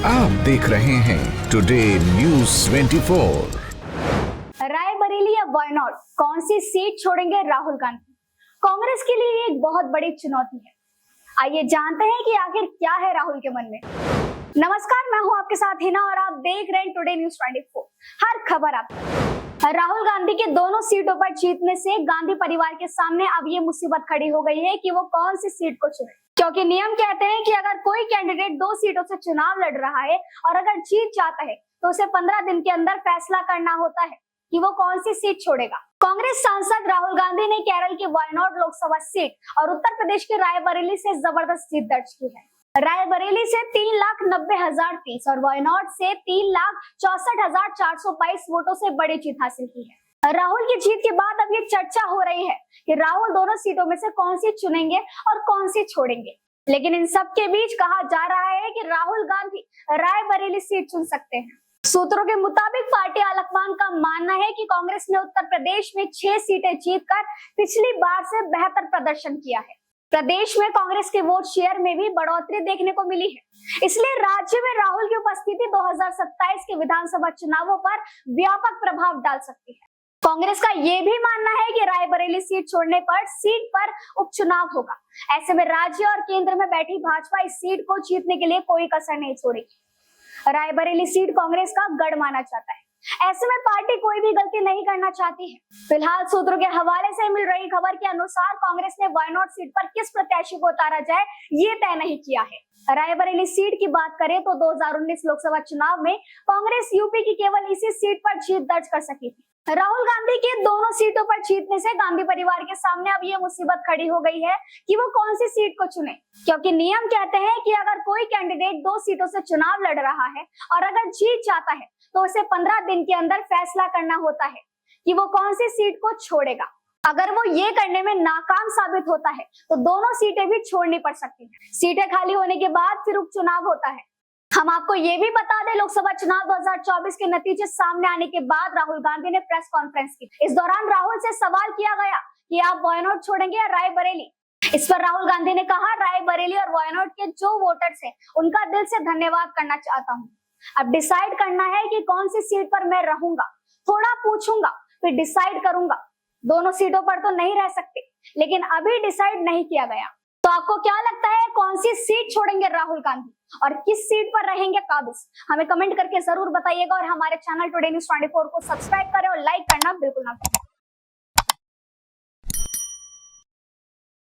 आप देख रहे हैं टुडे न्यूज़ 24। रायबरेली या वायनाड, कौन सी सीट छोड़ेंगे राहुल गांधी? कांग्रेस के लिए ये एक बहुत बड़ी चुनौती है। आइए जानते हैं कि आखिर क्या है राहुल के मन में। नमस्कार, मैं हूं आपके साथ हिना और आप देख रहे हैं टुडे न्यूज़ 24। हर खबर आप तक। राहुल गांधी के दोनों सीटों पर जीतने से गांधी परिवार के सामने अब ये मुसीबत खड़ी हो गई है कि वो कौन सी सीट को चुने, क्योंकि नियम कहते हैं कि अगर कोई कैंडिडेट 2 सीटों से चुनाव लड़ रहा है और अगर जीत जाता है तो उसे 15 दिन के अंदर फैसला करना होता है कि वो कौन सी सीट छोड़ेगा। कांग्रेस सांसद राहुल गांधी ने केरल की वायनाड लोकसभा सीट और उत्तर प्रदेश के रायबरेली से जबरदस्त जीत दर्ज की है। रायबरेली से 3,90,030 और वायनाड से 3,64,422 वोटों से बड़ी जीत हासिल की है। राहुल की जीत के बाद अब ये चर्चा हो रही है कि राहुल दोनों सीटों में से कौन सी चुनेंगे और कौन सी छोड़ेंगे। लेकिन इन सब के बीच कहा जा रहा है कि राहुल गांधी रायबरेली सीट चुन सकते हैं। सूत्रों के मुताबिक पार्टी आलाकमान का मानना है कि कांग्रेस ने उत्तर प्रदेश में 6 सीटें जीतकर पिछली बार से बेहतर प्रदर्शन किया है। प्रदेश में कांग्रेस के वोट शेयर में भी बढ़ोतरी देखने को मिली है, इसलिए राज्य में राहुल की उपस्थिति 2027 के विधानसभा चुनावों पर व्यापक प्रभाव डाल सकती है। कांग्रेस का ये भी मानना है कि रायबरेली सीट छोड़ने पर सीट पर उपचुनाव होगा। ऐसे में राज्य और केंद्र में बैठी भाजपा इस सीट को जीतने के लिए कोई कसर नहीं छोड़ेगी। रायबरेली सीट कांग्रेस का गढ़ माना जाता है, ऐसे में पार्टी कोई भी गलती नहीं करना चाहती है। फिलहाल सूत्रों के हवाले से मिल रही खबर के अनुसार कांग्रेस ने वायनाड सीट पर किस प्रत्याशी को उतारा जाए ये तय नहीं किया है। रायबरेली सीट की बात करें तो 2019 लोकसभा चुनाव में कांग्रेस यूपी की केवल इसी सीट पर जीत दर्ज कर सकी थी। राहुल गांधी के दोनों सीटों पर जीतने से गांधी परिवार के सामने अब ये मुसीबत खड़ी हो गई है कि वो कौन सी सीट को चुने, क्योंकि नियम कहते हैं कि अगर कोई कैंडिडेट 2 सीटों से चुनाव लड़ रहा है और अगर जीत जाता है तो उसे 15 दिन के अंदर फैसला करना होता है कि वो कौन सी सीट को छोड़ेगा। अगर वो ये करने में नाकाम साबित होता है तो दोनों सीटें भी छोड़नी पड़ सकती हैं। सीटें खाली होने के बाद फिर उपचुनाव होता है। हम आपको ये भी बता दें, लोकसभा चुनाव 2024 के नतीजे सामने आने के बाद राहुल गांधी ने प्रेस कॉन्फ्रेंस की। इस दौरान राहुल से सवाल किया गया कि आप वायनाड छोड़ेंगे या रायबरेली। इस पर राहुल गांधी ने कहा, रायबरेली और वायनाड के जो वोटर्स हैं उनका दिल से धन्यवाद करना चाहता हूँ। अब डिसाइड करना है कि कौन सी सीट पर मैं रहूंगा, थोड़ा पूछूंगा फिर डिसाइड करूंगा। दोनों सीटों पर तो नहीं रह सकते, लेकिन अभी डिसाइड नहीं किया गया। तो आपको क्या लगता है, कौन सी सीट छोड़ेंगे राहुल गांधी और किस सीट पर रहेंगे काबिज? हमें कमेंट करके जरूर बताइएगा और हमारे चैनल टुडे न्यूज़ 24 को सब्सक्राइब करें और लाइक करना बिल्कुल ना भूलें।